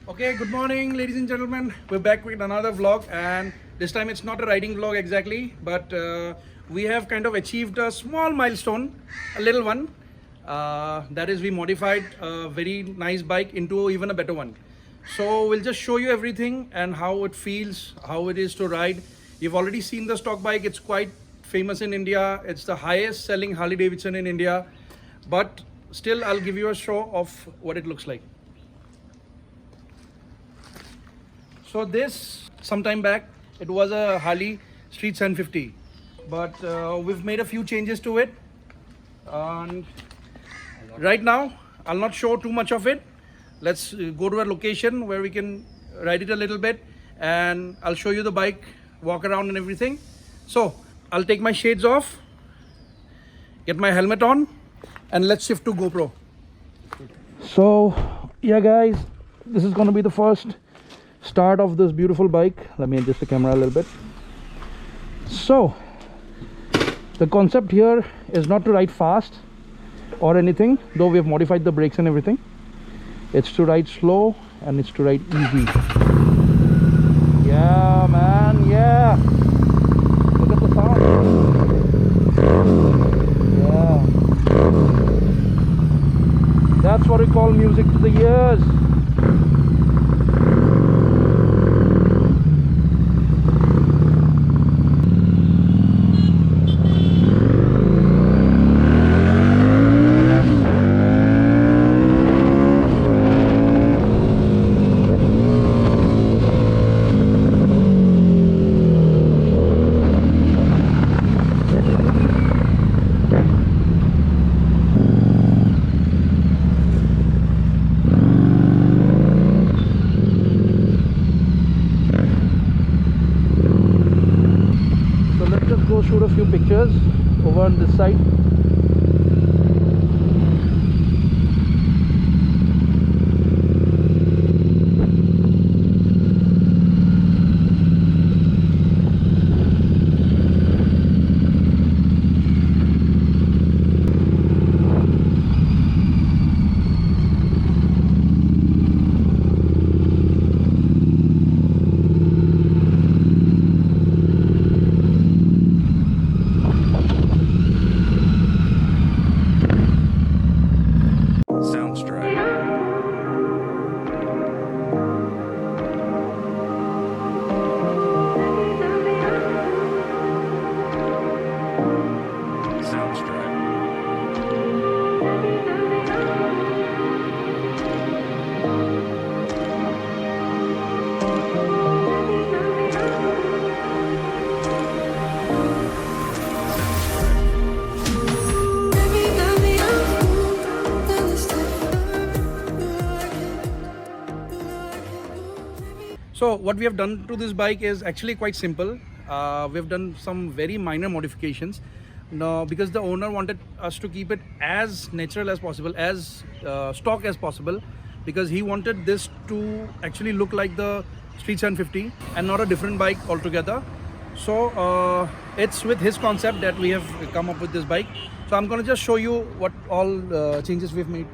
Okay, good morning, ladies and gentlemen. We're back with another vlog, and this time it's not a riding vlog exactly, but we have kind of achieved a small milestone, a little one. That is, we modified a very nice bike into even a better one. So we'll just show you everything and how it feels, how it is to ride. You've already seen the stock bike. It's quite famous in India. It's the highest selling Harley Davidson in India, but still I'll give you a show of what it looks like. So this, sometime back, it was a Harley Street 750, but we've made a few changes to it. And right now, I'll not show too much of it. Let's go to a location where we can ride it a little bit, and I'll show you the bike, walk around and everything. So I'll take my shades off, get my helmet on, and let's shift to GoPro. So yeah guys, this is going to be the first start of this beautiful bike. Let me adjust the camera a little bit. So the concept here is not to ride fast or anything, though we have modified the brakes and everything. It's to ride slow and it's to ride easy. Yeah man, yeah, look at the sound. Yeah, that's what we call music to the ears. Go shoot a few pictures over on this side. So what we have done to this bike is actually quite simple. We've done some very minor modifications. Now, because the owner wanted us to keep it as natural as possible, as stock as possible, because he wanted this to actually look like the Street 750 and not a different bike altogether. So it's with his concept that we have come up with this bike. So I'm going to just show you what all changes we've made.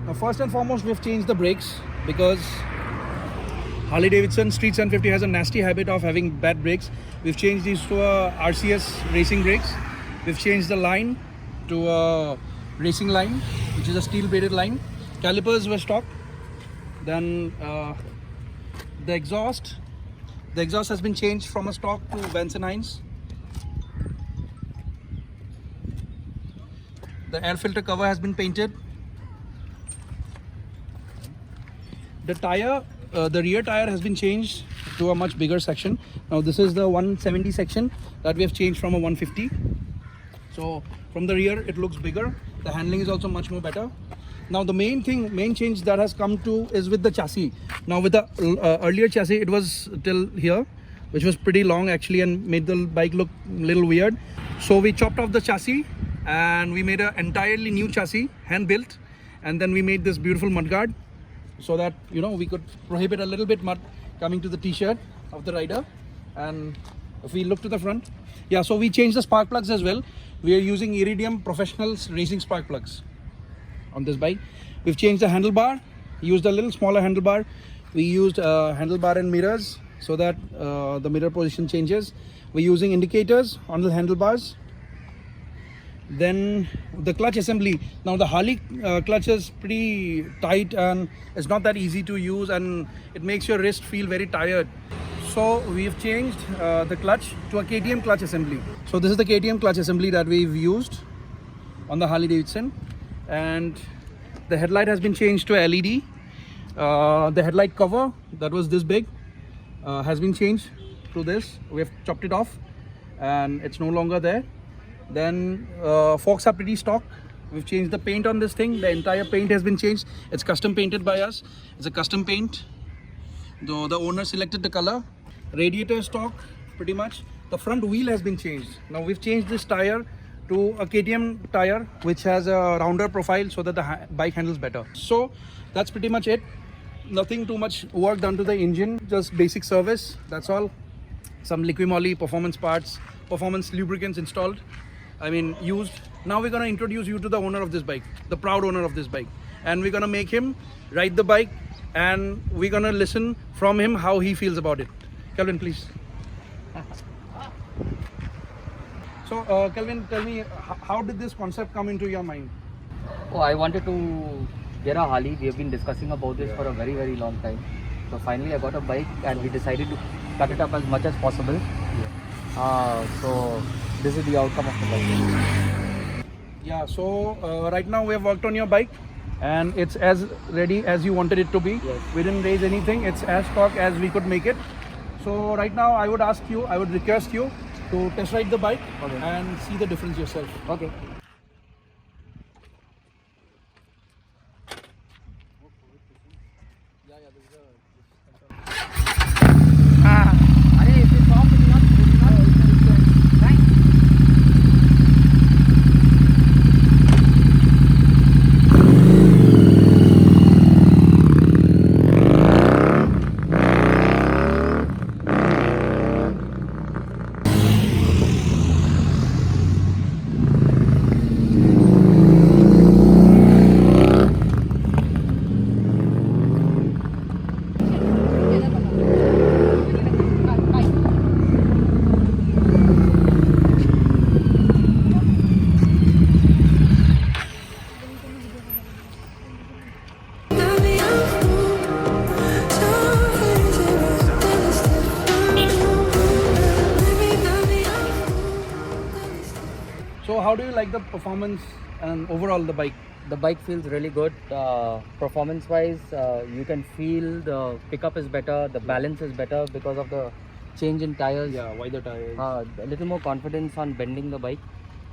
Now, first and foremost, we've changed the brakes because Harley Davidson Street 750 has a nasty habit of having bad brakes. We've changed these to RCS racing brakes. We've changed the line to a racing line, which is a steel braided line. Calipers were stock. Then the exhaust has been changed from a stock to Vance & Hines. The air filter cover has been painted. The tire, the rear tire has been changed to a much bigger section. Now this is the 170 section that we have changed from a 150. So from the rear it looks bigger. The handling is also much more better. Now the main change that has come to is with the chassis. Now with the earlier chassis, it was till here, which was pretty long actually and made the bike look a little weird. So we chopped off the chassis and we made an entirely new chassis, hand built, and then we made this beautiful mudguard, so that we could prohibit a little bit mud coming to the t-shirt of the rider. And if we look to the front, yeah, so we changed the spark plugs as well. We are using Iridium Professional Racing spark plugs on this bike. We've changed the handlebar, used a little smaller handlebar. We used handlebar and mirrors so that the mirror position changes. We're using indicators on the handlebars. Then the clutch assembly. Now the Harley clutch is pretty tight and it's not that easy to use, and it makes your wrist feel very tired. So we've changed the clutch to a KTM clutch assembly. So this is the KTM clutch assembly that we've used on the Harley Davidson, and the headlight has been changed to LED. The headlight cover that was this big has been changed to this. We have chopped it off and it's no longer there. Then forks are pretty stock. We've changed the paint on this thing. The entire paint has been changed. It's custom painted by us. It's a custom paint. Though the owner selected the color. Radiator stock pretty much. The front wheel has been changed. Now we've changed this tire to a KTM tire which has a rounder profile so that the bike handles better. So that's pretty much it. Nothing too much work done to the engine, just basic service, that's all. Some Liqui-Moly performance parts, performance lubricants installed, used. Now we're gonna introduce you to the owner of this bike, the proud owner of this bike, and we're gonna make him ride the bike, and we're gonna listen from him how he feels about it. Kelvin, please. So Kelvin, tell me, how did this concept come into your mind? Oh, I wanted to get a Harley. We have been discussing about this for a very, very long time. So finally I got a bike and we decided to cut it up as much as possible. So this is the outcome of the bike. Yeah, so right now we have worked on your bike and it's as ready as you wanted it to be. Yes. We didn't raise anything. It's as stock as we could make it. So right now I would request you to test ride the bike and see the difference yourself. Okay. So how do you like the performance and overall the bike? The bike feels really good. Performance wise, you can feel the pickup is better, the balance is better because of the change in tires. Yeah, wider tires. A little more confidence on bending the bike.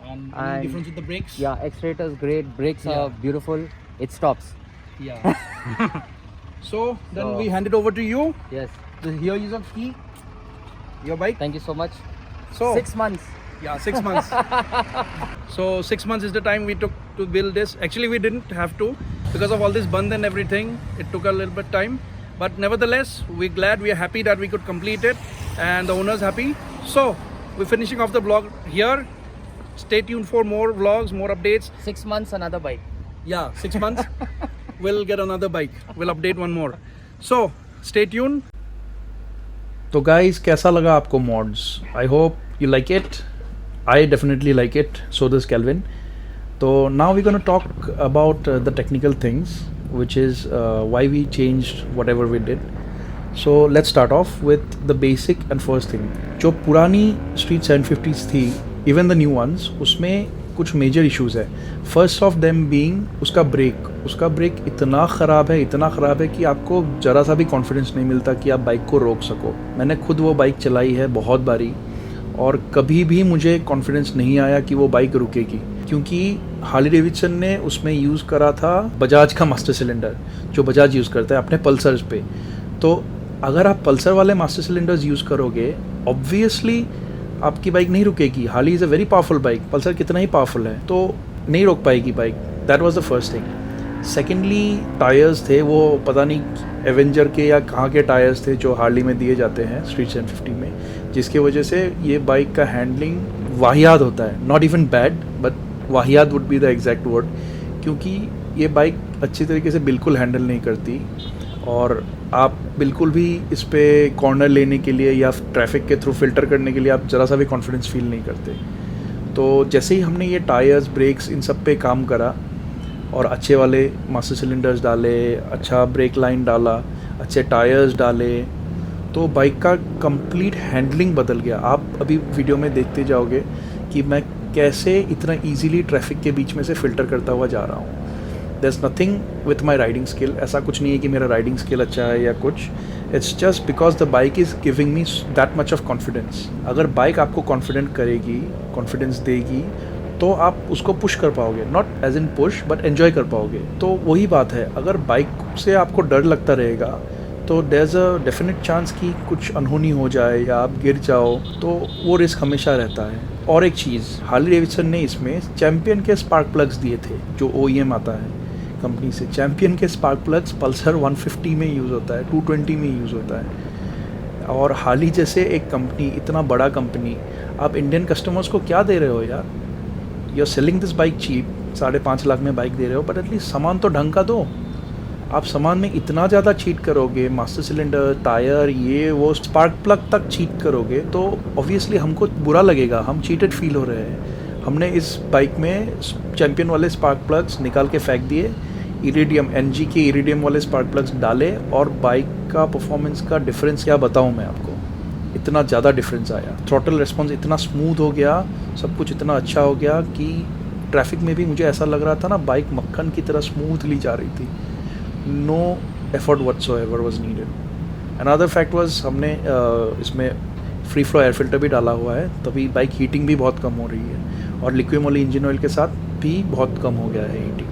And any difference with the brakes? Yeah, accelerator is great, brakes are beautiful, it stops. Yeah. So then we hand it over to you. Yes. Here is a key, your bike. Thank you so much. So 6 months. Yeah, 6 months. So 6 months is the time we took to build this. Actually, we didn't have to because of all this band and everything. It took a little bit time, but nevertheless, we're glad, we are happy that we could complete it, and the owner's happy. So we're finishing off the vlog here. Stay tuned for more vlogs, more updates. 6 months, another bike. Yeah, 6 months. We'll get another bike. We'll update one more. So stay tuned. तो guys, कैसा लगा आपको mods? I hope you like it. I definitely like it. So does Kelvin. So now we're going to talk about the technical things, which is why we changed whatever we did. So let's start off with the basic and first thing. जो पुरानी Street 750s थी, even the new ones, उसमें कुछ major issues है. First of them being उसका break इतना ख़राब है कि आपको ज़रा सा भी कॉन्फिडेंस नहीं मिलता कि आप बाइक को रोक सको. मैंने खुद वो बाइक चलाई है बहुत बारी और कभी भी मुझे कॉन्फिडेंस नहीं आया कि वो बाइक रुकेगी, क्योंकि हार्ली डेविडसन ने उसमें यूज़ करा था बजाज का मास्टर सिलेंडर, जो बजाज यूज़ करता है अपने पल्सर्स पे. तो अगर आप पल्सर वाले मास्टर सिलेंडर्स यूज़ करोगे, ऑब्वियसली आपकी बाइक नहीं रुकेगी. Harley is a very powerful bike, Pulsar कितना ही पावरफुल है, तो नहीं रोक पाएगी bike. That was the first thing. Secondly tyres थे, वो पता नहीं एवेंजर के या कहाँ के टायर्स थे जो हार्ली में दिए जाते हैं स्ट्रीट 750 में, जिसकी वजह से ये बाइक का हैंडलिंग वाहियात होता है. नॉट इवन बैड, बट वाहियात would be the exact word, क्योंकि ये बाइक अच्छी तरीके से बिल्कुल हैंडल नहीं करती. और आप बिल्कुल भी इस पे कॉर्नर लेने के लिए या ट्रैफिक के थ्रू फ़िल्टर करने के लिए आप ज़रा सा भी कॉन्फिडेंस फील नहीं करते। तो जैसे ही हमने ये टायर्स, ब्रेक्स इन सब पे काम करा और अच्छे वाले मास्टर सिलेंडर्स डाले, अच्छा ब्रेक लाइन डाला, अच्छे टायर्स डाले, तो बाइक का कंप्लीट हैंडलिंग बदल गया। आप अभी वीडियो में देखते जाओगे कि मैं कैसे इतना इजीली ट्रैफिक के बीच में से फ़िल्टर करता हुआ जा रहा हूँ। There is nothing with my riding skill, ऐसा कुछ नहीं है कि मेरा राइडिंग स्किल अच्छा है या कुछ। It's just because the bike is giving me that much of confidence. अगर बाइक आपको कॉन्फिडेंट करेगी, कॉन्फिडेंस देगी, तो आप उसको पुश कर पाओगे, not as in push but enjoy कर पाओगे। तो वही बात है, अगर बाइक से आपको डर लगता रहेगा तो there is a definite chance कि कुछ अनहोनी हो जाए या आप गिर जाओ, तो वो रिस्क हमेशा रहता है। और एक चीज़, हार्ली डेविडसन ने इसमें चैम्पियन के स्पार्क प्लग्स दिए थे, जो OEM आता है कंपनी से। चैम्पियन के स्पार्क प्लग्स पल्सर 150 में यूज़ होता है, 220 में यूज़ होता है। और हार्ली जैसे एक कंपनी, इतना बड़ा कंपनी, आप इंडियन कस्टमर्स को क्या दे रहे हो यार? You are selling this bike cheap, 5.5 lakh में बाइक दे रहे हो, बट एटलीस्ट सामान तो ढंग का दो। आप सामान में इतना ज़्यादा चीट करोगे, मास्टर सिलेंडर, टायर, ये वो स्पार्क प्लग तक चीट करोगे, तो ऑब्वियसली हमको बुरा लगेगा, हम चीटेड फील हो रहे हैं। हमने इस बाइक में चैम्पियन वाले स्पार्क प्लग्स निकाल के फेंक दिए, इरिडियम, NG के इरिडियम वाले स्पार्क प्लग्स डाले, और बाइक का परफॉर्मेंस का डिफरेंस क्या बताऊँ मैं आपको, इतना ज़्यादा डिफरेंस आया। थ्रॉटल रिस्पॉन्स इतना स्मूथ हो गया, सब कुछ इतना अच्छा हो गया कि ट्रैफिक में भी मुझे ऐसा लग रहा था ना, बाइक मक्खन की तरह स्मूथली जा रही थी। No effort whatsoever was needed. Another fact was, हमने इसमें फ्री फ्लो एयर फिल्टर भी डाला हुआ है, तभी बाइक हीटिंग भी बहुत कम हो रही है, और लिक्विड मोली इंजन ऑयल के साथ भी बहुत कम हो गया है हीटिंग।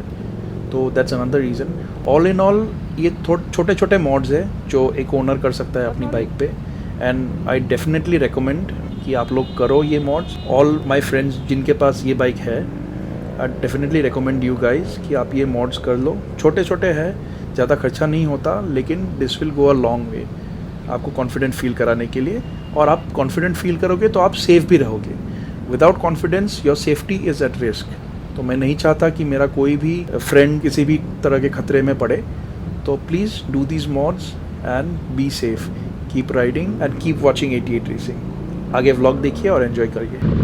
तो that's another reason. All in all ये छोटे छोटे मॉड्स है जो एक ओनर कर सकता है अपनी बाइक पे, एंड आई डेफिनेटली रिकमेंड कि आप लोग करो ये मॉड्स। ऑल माई फ्रेंड्स जिनके पास ये बाइक है, I definitely recommend you guys कि आप ये मॉड्स कर लो। छोटे छोटे हैं, ज़्यादा खर्चा नहीं होता, लेकिन this will go a long way आपको कॉन्फिडेंट फील कराने के लिए। और आप कॉन्फिडेंट फील करोगे तो आप सेफ भी रहोगे। Without confidence your safety is at risk. तो मैं नहीं चाहता कि मेरा कोई भी फ्रेंड किसी भी तरह के खतरे में पड़े। तो please do these mods and be safe, keep riding and keep watching 88 racing. आगे व्लॉग देखिए और एंजॉय करिए।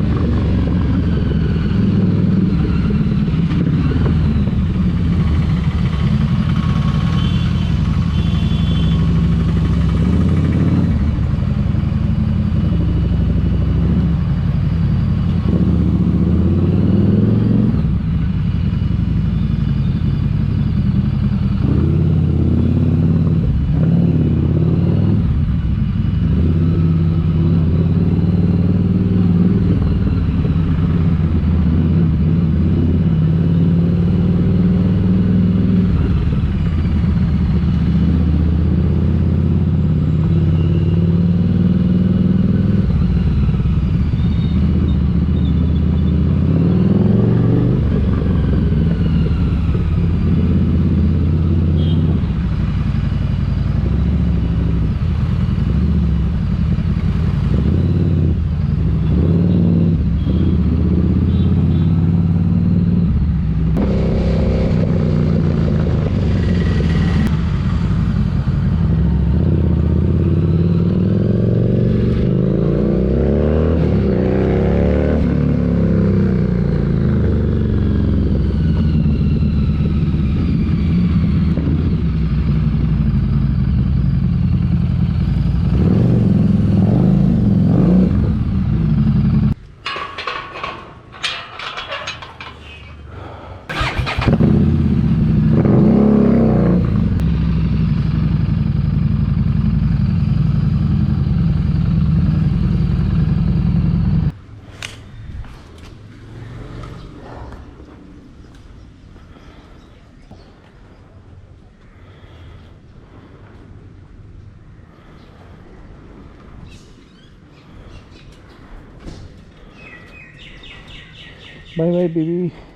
Bye bye baby.